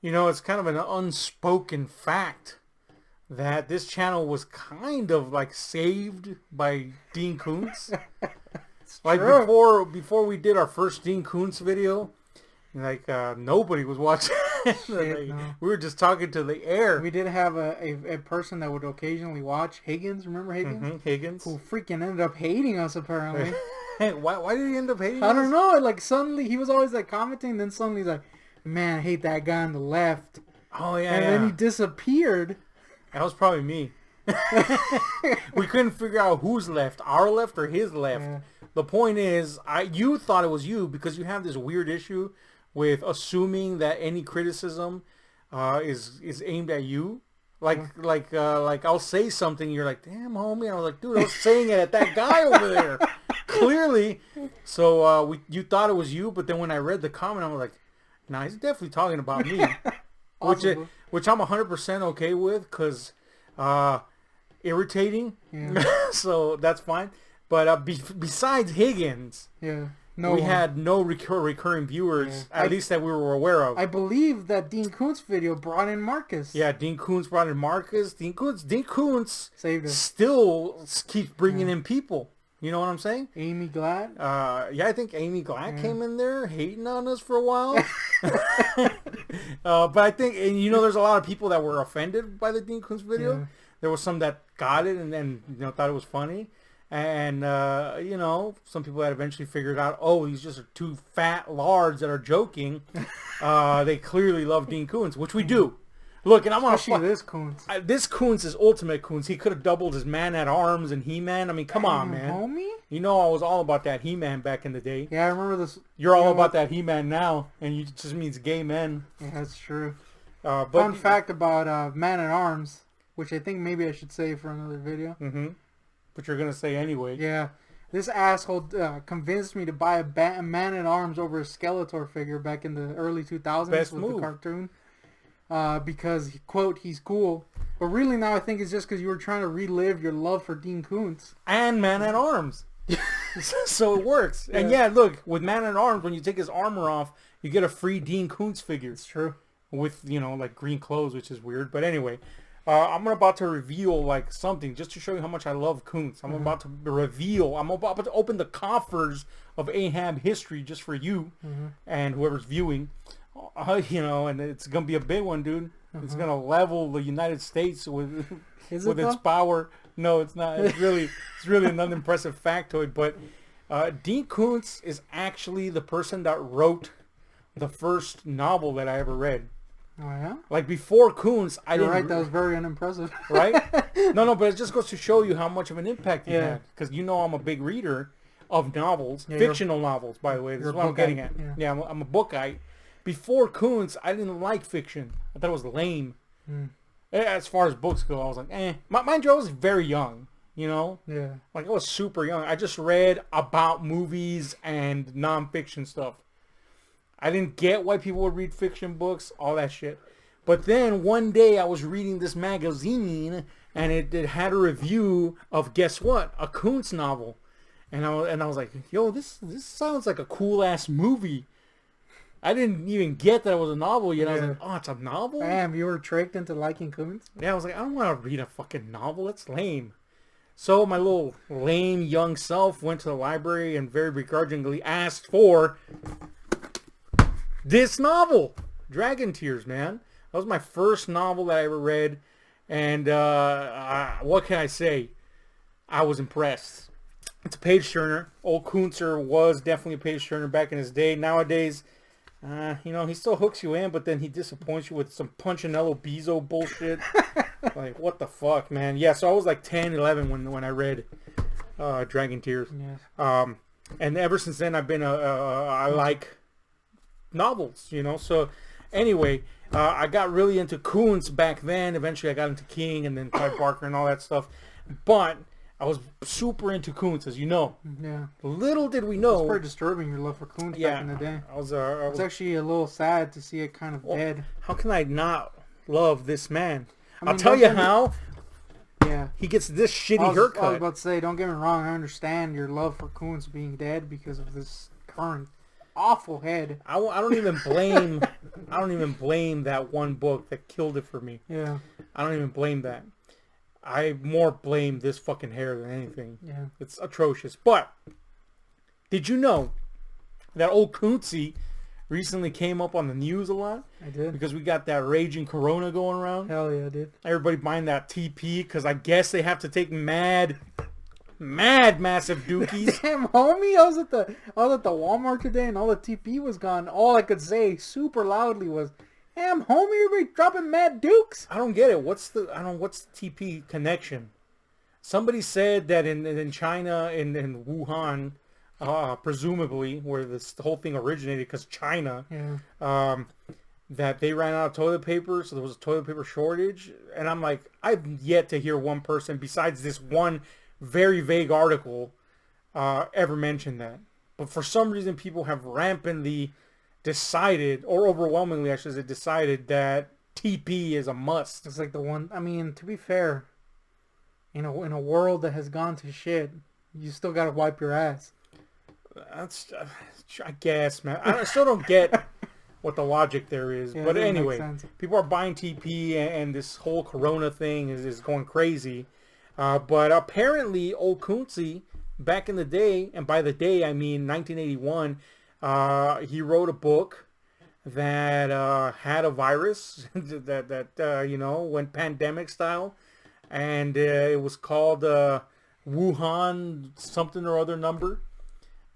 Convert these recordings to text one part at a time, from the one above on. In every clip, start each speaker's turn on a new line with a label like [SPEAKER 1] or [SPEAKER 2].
[SPEAKER 1] You know, it's kind of an unspoken fact that this channel was kind of like saved by Dean Koontz. Like before we did our first Dean Koontz video, like nobody was watching.
[SPEAKER 2] Shit, no.
[SPEAKER 1] We were just talking to the air.
[SPEAKER 2] We did have a person that would occasionally watch, Higgins. Remember Higgins?
[SPEAKER 1] Mm-hmm, Higgins.
[SPEAKER 2] Who freaking ended up hating us apparently.
[SPEAKER 1] Why did he end up hating us?
[SPEAKER 2] I don't know. Like suddenly he was always like commenting, then suddenly he's like, "Man, I hate that guy on the left."
[SPEAKER 1] Oh yeah.
[SPEAKER 2] And then he disappeared.
[SPEAKER 1] That was probably me. We couldn't figure out who's left, our left or his left. Yeah. The point is, you thought it was you because you have this weird issue with assuming that any criticism is aimed at you. Like I'll say something, you're like, "Damn, homie." I was like, "Dude, I was saying it at that guy over there." Clearly. So you thought it was you, but then when I read the comment, I was like, "Nah, he's definitely talking about me." Which I'm 100% okay with, because irritating. Yeah. So that's fine. But besides Higgins,
[SPEAKER 2] yeah,
[SPEAKER 1] we had no recurring viewers, at least that we were aware of.
[SPEAKER 2] I believe that Dean Koontz video brought in Marcus.
[SPEAKER 1] Yeah, Dean Koontz brought in Marcus. Dean Koontz
[SPEAKER 2] saved us.
[SPEAKER 1] Still keeps bringing in people. You know what I'm saying?
[SPEAKER 2] Amy Glad?
[SPEAKER 1] Yeah, I think Amy Glad came in there hating on us for a while. But I think, and you know, there's a lot of people that were offended by the Dean Koontz video. Yeah. There was some that got it and then thought it was funny. And, you know, some people that eventually figured out, oh, these just are two fat lards that are joking. They clearly love Dean Koontz, which we do. Look, and I'm gonna
[SPEAKER 2] this Koontz.
[SPEAKER 1] This Koontz is ultimate Koontz. He could have doubled his Man-at-Arms and He-Man. I mean, come on, man.
[SPEAKER 2] Homie?
[SPEAKER 1] You know I was all about that He-Man back in the day.
[SPEAKER 2] Yeah, I remember this.
[SPEAKER 1] You're all about that He-Man now, and it just means gay men.
[SPEAKER 2] Yeah, that's true. Fun fact about Man-at-Arms, which I think maybe I should say for another video.
[SPEAKER 1] Mm-hmm. But you're gonna say anyway.
[SPEAKER 2] Yeah. This asshole convinced me to buy a Man-at-Arms over a Skeletor figure back in the early 2000s with the cartoon. Because, quote, he's cool. But really now I think it's just because you were trying to relive your love for Dean Koontz.
[SPEAKER 1] And Man-at-Arms. So it works. Yeah. And yeah, look, with Man-at-Arms, when you take his armor off, you get a free Dean Koontz figure. It's
[SPEAKER 2] true.
[SPEAKER 1] With, you know, like green clothes, which is weird. But anyway, I'm about to reveal, like, something just to show you how much I love Koontz. I'm about to reveal, I'm about to open the coffers of Ahab history just for you and whoever's viewing. You know, and it's gonna be a big one, dude. It's gonna level the United States with its power. No, it's not. It's really an unimpressive factoid. But Dean Koontz is actually the person that wrote the first novel that I ever read.
[SPEAKER 2] Oh yeah.
[SPEAKER 1] Like before Koontz, I didn't.
[SPEAKER 2] Right, that was very unimpressive.
[SPEAKER 1] Right? No, but it just goes to show you how much of an impact he had. Because you know I'm a big reader of novels, fictional novels, by the way. This is what I'm getting at. Yeah, I'm a book guy. Before Koontz, I didn't like fiction. I thought it was lame. As far as books go, I was like, eh. Mind you, I was very young, you know?
[SPEAKER 2] Yeah.
[SPEAKER 1] Like, I was super young. I just read about movies and nonfiction stuff. I didn't get why people would read fiction books, all that shit. But then one day I was reading this magazine, and it had a review of, guess what? A Koontz novel. And I was like, yo, this sounds like a cool-ass movie. I didn't even get that it was a novel yet. I was like, oh, it's a novel?
[SPEAKER 2] Damn, you were tricked into liking Koontz?
[SPEAKER 1] Yeah, I was like, I don't want to read a fucking novel. That's lame. So my little lame young self went to the library and very begrudgingly asked for this novel. Dragon Tears, man. That was my first novel that I ever read. And what can I say? I was impressed. It's a page turner. Old Koontzer was definitely a page turner back in his day. Nowadays... you know, he still hooks you in, but then he disappoints you with some Punchinello Bezo bullshit. Like, what the fuck, man? Yeah, so I was like 10, 11 when I read Dragon Tears. Yes. And ever since then, I've been I like novels, you know. So, anyway, I got really into Koontz back then. Eventually, I got into King and then Clive Barker and all that stuff. But... I was super into Koontz, as you know.
[SPEAKER 2] Yeah.
[SPEAKER 1] Little did we know.
[SPEAKER 2] It's pretty disturbing, your love for Koontz back in the day. It's actually a little sad to see it kind of dead.
[SPEAKER 1] How can I not love this man? I'll tell you how.
[SPEAKER 2] Yeah.
[SPEAKER 1] He gets this shitty haircut.
[SPEAKER 2] I was about to say, don't get me wrong, I understand your love for Koontz being dead because of this current awful head.
[SPEAKER 1] I don't even blame. I don't even blame that one book that killed it for me.
[SPEAKER 2] Yeah.
[SPEAKER 1] I don't even blame that. I more blame this fucking hair than anything.
[SPEAKER 2] Yeah.
[SPEAKER 1] It's atrocious. But did you know that old Koontz recently came up on the news a lot?
[SPEAKER 2] I did.
[SPEAKER 1] Because we got that raging corona going around.
[SPEAKER 2] Hell yeah, dude.
[SPEAKER 1] Everybody buying that TP because I guess they have to take massive dookies.
[SPEAKER 2] Damn, homie, I was at the Walmart today and all the TP was gone. All I could say super loudly was, "Damn, homie, everybody dropping mad dukes."
[SPEAKER 1] I don't get it. What's the TP connection? Somebody said that in China, in Wuhan, presumably where the whole thing originated, because China, that they ran out of toilet paper, so there was a toilet paper shortage. And I'm like, I've yet to hear one person besides this one very vague article ever mention that. But for some reason, people have rampantly decided, or overwhelmingly, I should say, decided that TP is a must.
[SPEAKER 2] It's like the one. I mean, to be fair, in a world that has gone to shit, you still gotta wipe your ass.
[SPEAKER 1] That's, I guess, man. I still don't get what the logic there is.
[SPEAKER 2] Yeah,
[SPEAKER 1] but anyway, people are buying TP, and this whole Corona thing is going crazy. But apparently, old Koontz, back in the day, and by the day I mean 1981, he wrote a book that had a virus that you know, went pandemic style, and it was called Wuhan something or other number,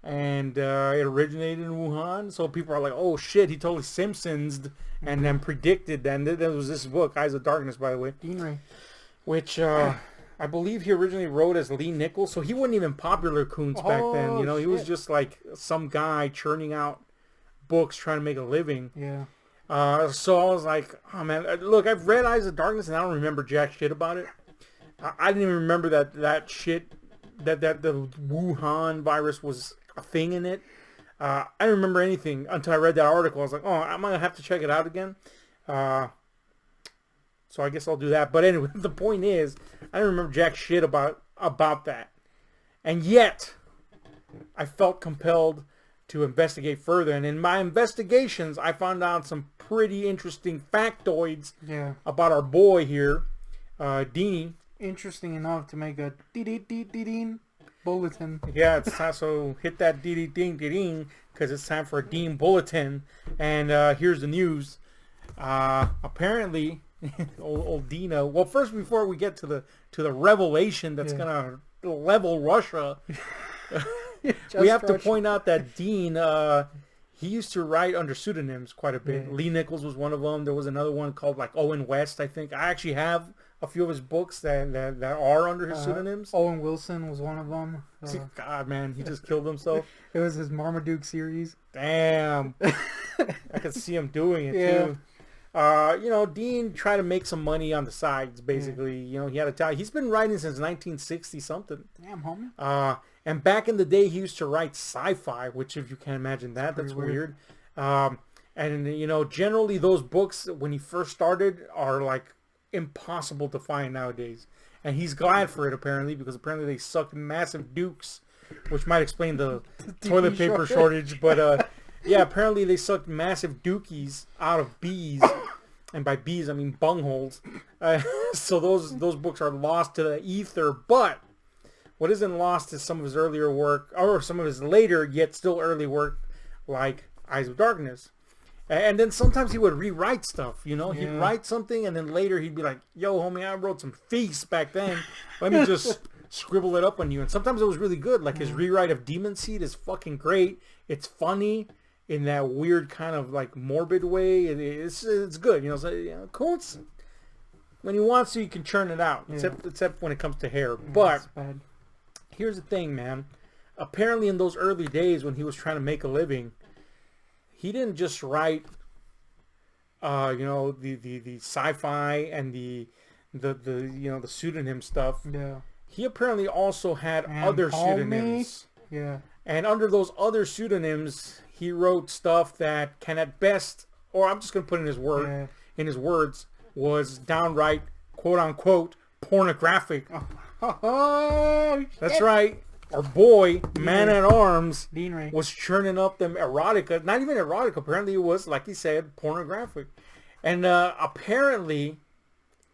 [SPEAKER 1] and it originated in Wuhan. So people are like, oh shit, he totally Simpsonsed and then predicted. Then there was this book, Eyes of Darkness, by the way, which I believe he originally wrote as Lee Nichols, so he wasn't even popular Koontz back then. You know, he was just like some guy churning out books trying to make a living.
[SPEAKER 2] Yeah.
[SPEAKER 1] So I was like, oh man, look, I've read Eyes of Darkness and I don't remember jack shit about it. I didn't even remember that shit, that the Wuhan virus was a thing in it. I didn't remember anything until I read that article. I was like, oh, I'm going to have to check it out again. So I guess I'll do that. But anyway, the point is, I don't remember jack shit about that. And yet, I felt compelled to investigate further. And in my investigations, I found out some pretty interesting factoids about our boy here, Dean.
[SPEAKER 2] Interesting enough to make a dee-dee-dee-dee-ding bulletin.
[SPEAKER 1] Yeah, it's time. So hit that dee-dee-ding-dee-ding, because it's time for a Dean bulletin. And here's the news. Apparently... old Dino. Well, first, before we get to the revelation that's gonna level Russia, we have to point out that Dean, he used to write under pseudonyms quite a bit. Lee Nichols was one of them. There was another one called like Owen West, I think. I actually have a few of his books that are under his pseudonyms.
[SPEAKER 2] Owen Wilson was one of them.
[SPEAKER 1] God, man, he just killed himself.
[SPEAKER 2] It was his Marmaduke series.
[SPEAKER 1] Damn. I could see him doing it too. You know, Dean tried to make some money on the sides, basically. You know, he had a talent. He's been writing since 1960 something.
[SPEAKER 2] Damn, homie.
[SPEAKER 1] And back in the day, he used to write sci-fi, which, if you can imagine that's weird. And you know, generally those books when he first started are like impossible to find nowadays. And he's glad for it, apparently, because apparently they sucked massive dukes, which might explain the toilet paper shortage. But yeah, apparently they sucked massive dookies out of bees. And by bees, I mean bungholes. So those books are lost to the ether. But what isn't lost is some of his earlier work, or some of his later, yet still early work, like Eyes of Darkness. And then sometimes he would rewrite stuff, you know? He'd write something, and then later he'd be like, yo, homie, I wrote some feast back then. Let me just scribble it up on you. And sometimes it was really good. Like his rewrite of Demon Seed is fucking great. It's funny in that weird kind of like morbid way. It's good, you know? So, you know, Koontz, when he wants to, he can churn it out, except when it comes to hair. But here's the thing, man. Apparently in those early days when he was trying to make a living, he didn't just write, you know, the sci-fi and the you know, the pseudonym stuff. Yeah. He apparently also had other pseudonyms. Yeah. And under those other pseudonyms, he wrote stuff that can at best, or I'm just gonna put in his words, was downright quote unquote pornographic. That's right. our boy, Man-at-Arms,
[SPEAKER 2] Dean Ray,
[SPEAKER 1] was churning up them erotica. Not even erotica. Apparently it was, like he said, pornographic. And apparently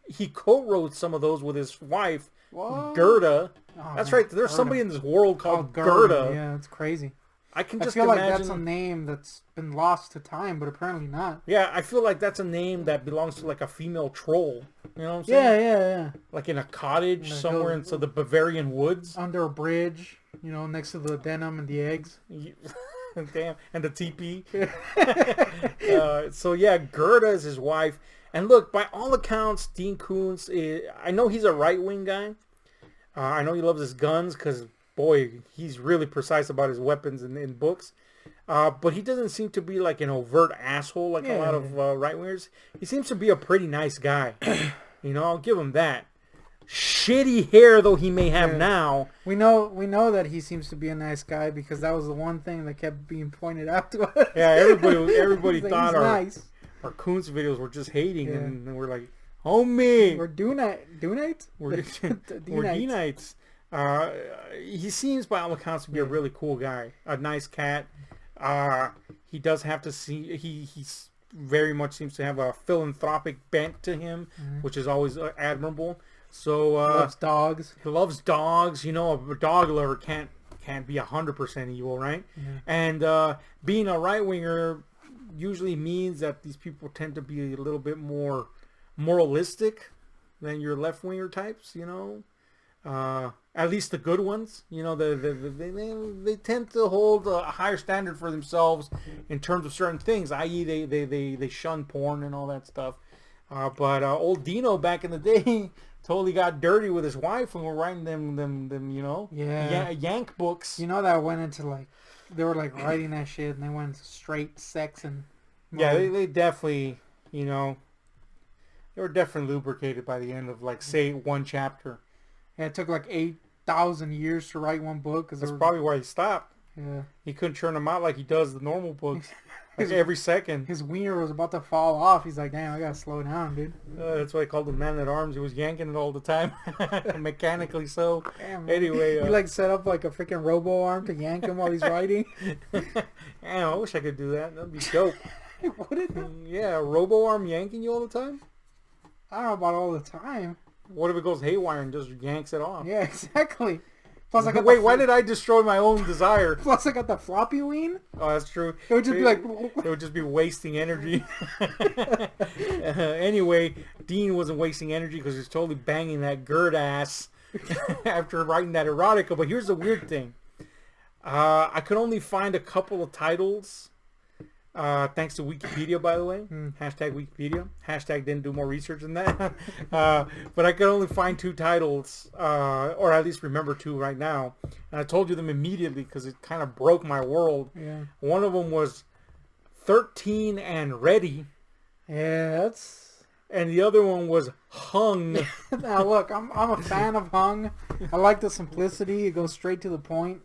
[SPEAKER 1] he co-wrote some of those with his wife,
[SPEAKER 2] what?
[SPEAKER 1] Gerda.
[SPEAKER 2] Oh,
[SPEAKER 1] that's
[SPEAKER 2] man.
[SPEAKER 1] right. There's
[SPEAKER 2] Gerda.
[SPEAKER 1] somebody in this world called Gerda.
[SPEAKER 2] Yeah, that's crazy.
[SPEAKER 1] I can just
[SPEAKER 2] feel
[SPEAKER 1] imagine.
[SPEAKER 2] like that's a name that's been lost to time, but apparently not.
[SPEAKER 1] Yeah, I feel like that's a name that belongs to like a female troll. You know what I'm saying?
[SPEAKER 2] Yeah.
[SPEAKER 1] Like in a cottage somewhere in the Bavarian woods.
[SPEAKER 2] Under a bridge, next to the denim and the eggs.
[SPEAKER 1] Damn, and the teepee. So yeah, Gerda is his wife. And look, by all accounts, Dean Koontz, I know he's a right-wing guy. I know he loves his guns because, boy, he's really precise about his weapons in books. But he doesn't seem to be like an overt asshole like a lot of right-wingers. He seems to be a pretty nice guy. I'll give him that. Shitty hair though he may have now.
[SPEAKER 2] We know that he seems to be a nice guy because that was the one thing that kept being pointed out to us.
[SPEAKER 1] Yeah, everybody thought our Koontz videos were just hating, and we're like, homie,
[SPEAKER 2] we're Dunites?
[SPEAKER 1] We're Denites. He seems by all accounts to be a really cool guy, a nice cat. He does have to see. He's very much seems to have a philanthropic bent to him, which is always admirable. So
[SPEAKER 2] loves dogs.
[SPEAKER 1] He loves dogs. A dog lover can't be 100% evil, right? And being a right winger usually means that these people tend to be a little bit more moralistic than your left winger types. At least the good ones. They tend to hold a higher standard for themselves in terms of certain things, i.e. they shun porn and all that stuff. But old Dino back in the day totally got dirty with his wife when we're writing them Yank books.
[SPEAKER 2] That went into they were writing that shit and they went into straight sex and
[SPEAKER 1] yeah, they definitely they were definitely lubricated by the end of say one chapter.
[SPEAKER 2] Yeah, it took 8,000 years to write one book.
[SPEAKER 1] That's probably why he stopped.
[SPEAKER 2] Yeah.
[SPEAKER 1] He couldn't churn them out like he does the normal books. Every second.
[SPEAKER 2] His wiener was about to fall off. He's like, damn, I gotta slow down, dude.
[SPEAKER 1] That's why I called him Man-at-Arms. He was yanking it all the time. Mechanically so.
[SPEAKER 2] Damn,
[SPEAKER 1] anyway.
[SPEAKER 2] You set up a freaking robo-arm to yank him while he's writing?
[SPEAKER 1] Damn, I wish I could do that. That'd be dope.
[SPEAKER 2] What is that?
[SPEAKER 1] Yeah, a robo-arm yanking you all the time?
[SPEAKER 2] I don't know about all the time.
[SPEAKER 1] What if it goes haywire and just yanks it off?
[SPEAKER 2] Yeah, exactly. Plus,
[SPEAKER 1] wait, why did I destroy my own desire?
[SPEAKER 2] Plus, I got the floppy ween.
[SPEAKER 1] Oh, that's true.
[SPEAKER 2] It would just be
[SPEAKER 1] it would just be wasting energy. Anyway, Dean wasn't wasting energy because he was totally banging that gird ass after writing that erotica. But here's the weird thing. I could only find a couple of titles. Thanks to Wikipedia, by the way. Hashtag Wikipedia. Hashtag didn't do more research than that. But I could only find 2 titles, or at least remember 2 right now. And I told you them immediately because it kind of broke my world.
[SPEAKER 2] Yeah.
[SPEAKER 1] One of them was 13 and Ready.
[SPEAKER 2] Yeah, that's...
[SPEAKER 1] And the other one was Hung.
[SPEAKER 2] Now, look, I'm a fan of Hung. I like the simplicity. It goes straight to the point.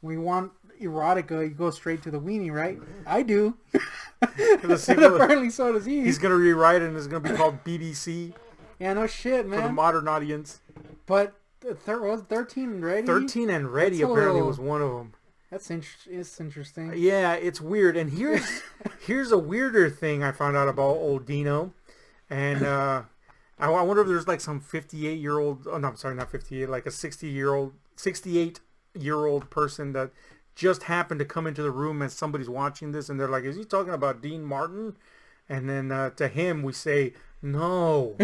[SPEAKER 2] We want... erotica, you go straight to the weenie, right? I do. And apparently so does he.
[SPEAKER 1] He's going to rewrite it and it's going to be called BBC.
[SPEAKER 2] Yeah, no shit, man.
[SPEAKER 1] For the modern audience.
[SPEAKER 2] But was 13 and Ready?
[SPEAKER 1] 13 and Ready apparently was one of them.
[SPEAKER 2] It's interesting.
[SPEAKER 1] Yeah, it's weird. And here's a weirder thing I found out about old Dino. And I wonder if there's some 58-year-old, oh no, I'm sorry, not 58, like a 68-year-old person that just happened to come into the room as somebody's watching this and they're like, is he talking about Dean Martin? And then to him we say, no.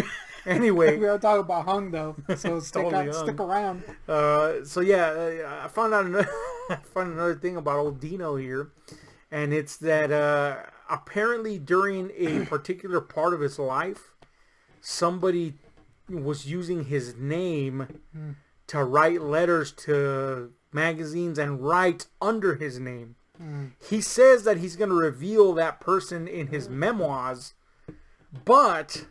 [SPEAKER 1] Anyway.
[SPEAKER 2] We are talking about Hung though, so stick around.
[SPEAKER 1] So yeah, I found out another thing about old Dino here. And it's that apparently during a particular part of his life, somebody was using his name to write letters to magazines and write under his name. He says that he's going to reveal that person in his memoirs, but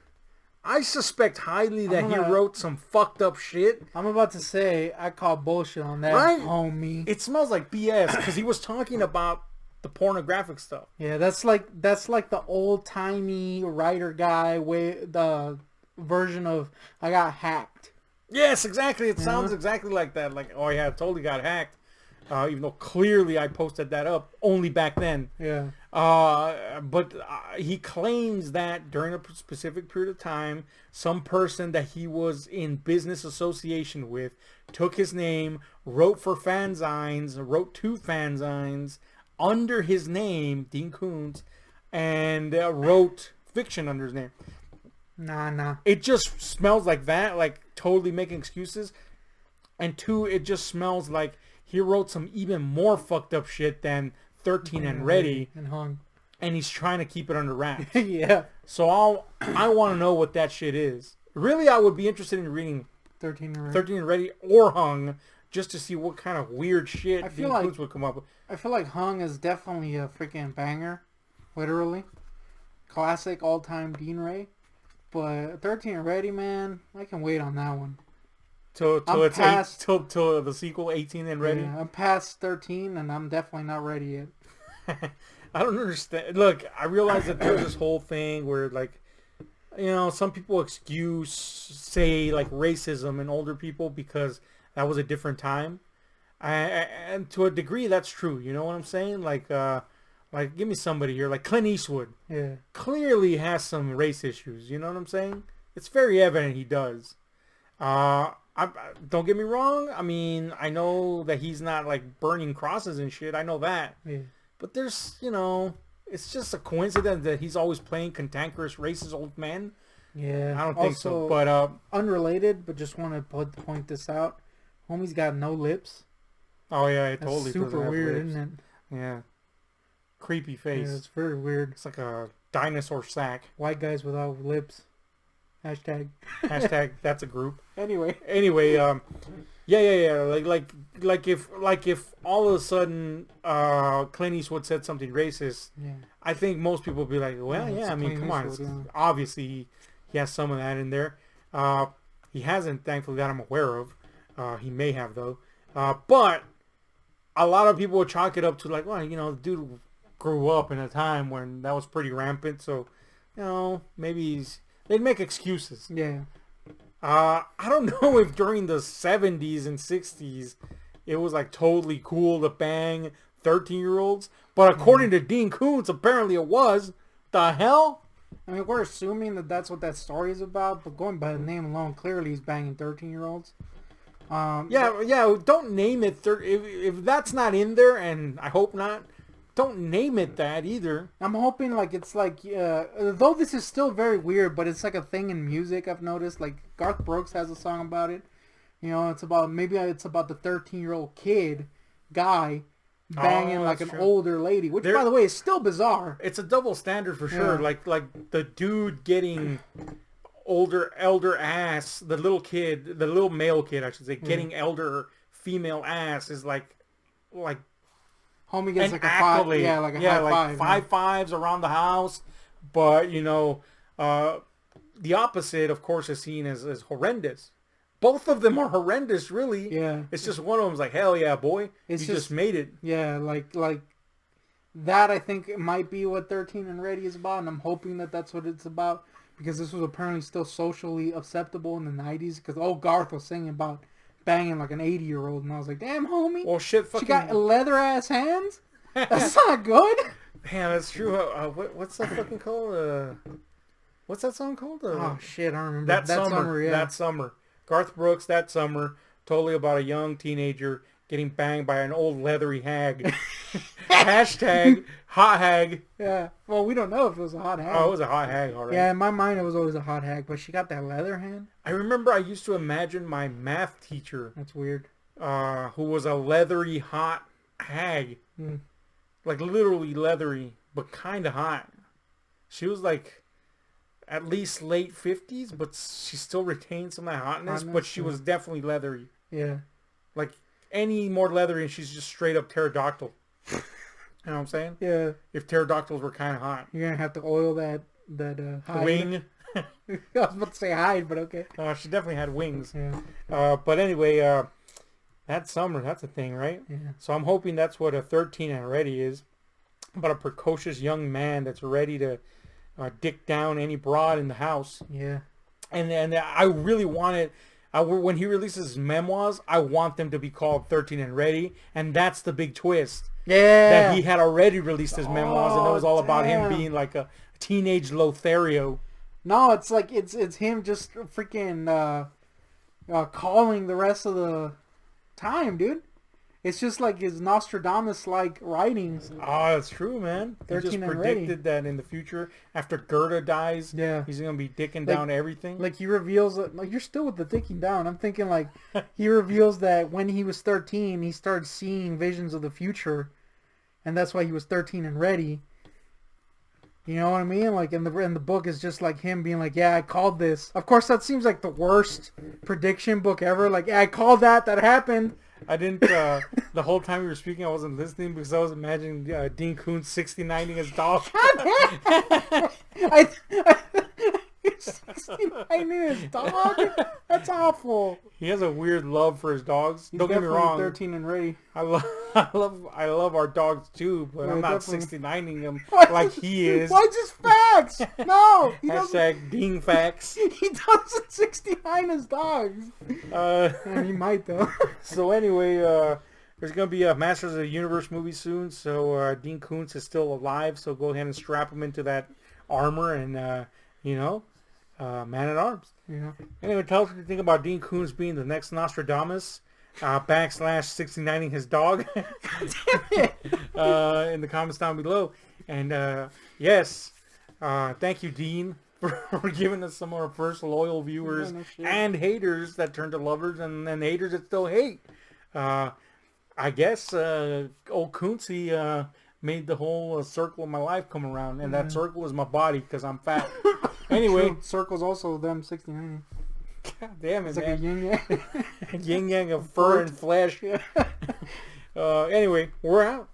[SPEAKER 1] I suspect highly that he wrote some fucked up shit.
[SPEAKER 2] I'm about to say, I call bullshit on that,
[SPEAKER 1] right?
[SPEAKER 2] Homie.
[SPEAKER 1] It smells like BS because he was talking about the pornographic stuff.
[SPEAKER 2] Yeah, that's like the old-timey writer guy way, the version of I got hacked.
[SPEAKER 1] Yes, exactly. It sounds exactly like that. Like, oh yeah, it totally got hacked. Even though clearly I posted that up only back then.
[SPEAKER 2] Yeah.
[SPEAKER 1] But he claims that during a specific period of time, some person that he was in business association with took his name, wrote for fanzines, wrote 2 fanzines under his name, Dean Koontz, and wrote fiction under his name.
[SPEAKER 2] Nah.
[SPEAKER 1] It just smells like that, like totally making excuses. And 2, it just smells like he wrote some even more fucked up shit than 13 and Ready.
[SPEAKER 2] And hung.
[SPEAKER 1] And he's trying to keep it under wraps.
[SPEAKER 2] Yeah.
[SPEAKER 1] So I want to know what that shit is. Really, I would be interested in reading
[SPEAKER 2] 13
[SPEAKER 1] and Ready or Hung just to see what kind of weird shit Dean Koontz would come up with.
[SPEAKER 2] I feel like Hung is definitely a freaking banger. Literally. Classic all-time Dean Ray. But 13 and Ready, man, I can wait on that one.
[SPEAKER 1] Till the sequel, 18 and Ready?
[SPEAKER 2] Yeah, I'm past 13 and I'm definitely not ready yet.
[SPEAKER 1] I don't understand. Look, I realize that there's this whole thing where, like, you know, some people say, like, racism in older people because that was a different time. And to a degree, that's true. You know what I'm saying? Like, give me somebody here. Like Clint Eastwood.
[SPEAKER 2] Yeah.
[SPEAKER 1] Clearly has some race issues. You know what I'm saying? It's very evident he does. Don't get me wrong. I mean, I know that he's not, like, burning crosses and shit. I know that.
[SPEAKER 2] Yeah.
[SPEAKER 1] But there's, you know, it's just a coincidence that he's always playing cantankerous, racist old men.
[SPEAKER 2] Yeah.
[SPEAKER 1] I don't think so. But
[SPEAKER 2] unrelated, but just want to point this out. Homie's got no lips.
[SPEAKER 1] Oh yeah, it totally
[SPEAKER 2] That's super weird,
[SPEAKER 1] lips.
[SPEAKER 2] isn't it?
[SPEAKER 1] Yeah. Creepy face.
[SPEAKER 2] Yeah, it's very weird.
[SPEAKER 1] It's like a dinosaur sack.
[SPEAKER 2] White guys without lips. Hashtag.
[SPEAKER 1] That's a group.
[SPEAKER 2] Anyway.
[SPEAKER 1] Yeah. Like if all of a sudden Clint Eastwood said something racist,
[SPEAKER 2] yeah.
[SPEAKER 1] I think most people would be like, well, yeah, I mean, come on. Obviously, he has some of that in there. He hasn't, thankfully, that I'm aware of. He may have, though. But a lot of people would chalk it up to, like, well, you know, the dude grew up in a time when that was pretty rampant. So, you know, maybe they'd make excuses.
[SPEAKER 2] Yeah.
[SPEAKER 1] I don't know if during the 70s and 60s it was, like, totally cool to bang 13-year-olds. But according to Dean Koontz, apparently it was. The hell?
[SPEAKER 2] I mean, we're assuming that that's what that story is about. But going by the name alone, clearly he's banging 13-year-olds.
[SPEAKER 1] Yeah. Don't name it. If that's not in there, and I hope not, don't name it that either.
[SPEAKER 2] I'm hoping like it's like, though this is still very weird, but it's like a thing in music I've noticed. Like Garth Brooks has a song about it. You know, it's about the 13-year-old guy banging like an older lady, which by the way is still bizarre.
[SPEAKER 1] It's a double standard for sure. Like the dude getting elder ass, the little male kid, I should say, getting elder female ass is like
[SPEAKER 2] homie gets like a accolade. High five.
[SPEAKER 1] 5 around the house. But you know, the opposite, of course, is seen as horrendous. Both of them are horrendous, really.
[SPEAKER 2] Yeah.
[SPEAKER 1] It's just one of them's like, hell yeah, boy, you just made it.
[SPEAKER 2] Yeah, like that. I think it might be what 13 and Ready is about, and I'm hoping that that's what it's about, because this was apparently still socially acceptable in the 90s. Because Garth was singing about banging like an 80-year-old, and I was like, damn, homie.
[SPEAKER 1] Well, shit, fucking...
[SPEAKER 2] She got leather ass hands? That's not good.
[SPEAKER 1] Yeah, that's true. What's that fucking called? What's that song called?
[SPEAKER 2] Oh, shit, I don't remember.
[SPEAKER 1] That Summer, yeah. That Summer. Garth Brooks, That Summer. Totally about a young teenager getting banged by an old leathery hag. Hashtag hot hag.
[SPEAKER 2] Yeah. Well, we don't know if it was a hot hag.
[SPEAKER 1] Oh, it was a hot hag, all right.
[SPEAKER 2] Yeah, in my mind it was always a hot hag, but she got that leather hand.
[SPEAKER 1] I remember I used to imagine my math teacher.
[SPEAKER 2] That's weird.
[SPEAKER 1] Who was a leathery hot hag. Like literally leathery, but kind of hot. She was like at least late 50s, but she still retained some of that hotness, but she was definitely leathery.
[SPEAKER 2] Yeah.
[SPEAKER 1] Like any more leathery and she's just straight up pterodactyl. You know what I'm saying?
[SPEAKER 2] Yeah.
[SPEAKER 1] If pterodactyls were kind of hot.
[SPEAKER 2] You're going to have to oil that hide.
[SPEAKER 1] Wing.
[SPEAKER 2] I was about to say hide, but okay.
[SPEAKER 1] She definitely had wings.
[SPEAKER 2] Yeah.
[SPEAKER 1] But anyway, That Summer, that's a thing, right?
[SPEAKER 2] Yeah.
[SPEAKER 1] So I'm hoping that's what a 13 and Ready is. About a precocious young man that's ready to dick down any broad in the house.
[SPEAKER 2] Yeah.
[SPEAKER 1] And I really wanted, When he releases his memoirs, I want them to be called 13 and Ready, and that's the big twist.
[SPEAKER 2] Yeah.
[SPEAKER 1] That he had already released his memoirs, and it was all about him being like a teenage Lothario.
[SPEAKER 2] No, it's like it's him just freaking calling the rest of the time, dude. It's just like his Nostradamus-like writings.
[SPEAKER 1] Oh, that's true, man. He just predicted that in the future, after Gerda dies, he's going to be dicking down everything.
[SPEAKER 2] Like, he reveals that... Like, you're still with the dicking down. I'm thinking, like, he reveals that when he was 13, he started seeing visions of the future. And that's why he was 13 and ready. You know what I mean? Like, in the book is just like him being like, yeah, I called this. Of course, that seems like the worst prediction book ever. Like, yeah, I called that. That happened.
[SPEAKER 1] I didn't, the whole time we were speaking, I wasn't listening because I was imagining Dean Koontz 69ing his dog.
[SPEAKER 2] 69ing his dog? That's awful.
[SPEAKER 1] He has a weird love for his dogs. Don't get me wrong.
[SPEAKER 2] 13 and ready.
[SPEAKER 1] I love our dogs too, but I'm not 69ing them like he is.
[SPEAKER 2] Why just facts? No.
[SPEAKER 1] Hashtag Dean facts.
[SPEAKER 2] He doesn't 69 his dogs. And he might though.
[SPEAKER 1] So anyway, there's going to be a Masters of the Universe movie soon, so Dean Koontz is still alive, so go ahead and strap him into that armor and, man at arms.
[SPEAKER 2] Yeah.
[SPEAKER 1] Anyway, tell us what you think about Dean Koontz being the next Nostradamus, / 69ing his dog. In the comments down below. And, yes, thank you, Dean, for giving us some of our first loyal viewers and haters that turn to lovers and haters that still hate. I guess old Koontz, he made the whole circle of my life come around, and that circle is my body because I'm fat. Anyway,
[SPEAKER 2] circle's also them 69.
[SPEAKER 1] God damn it,
[SPEAKER 2] it's
[SPEAKER 1] man!
[SPEAKER 2] Like a yin yang,
[SPEAKER 1] yin yang of fur and flesh. Anyway, we're out.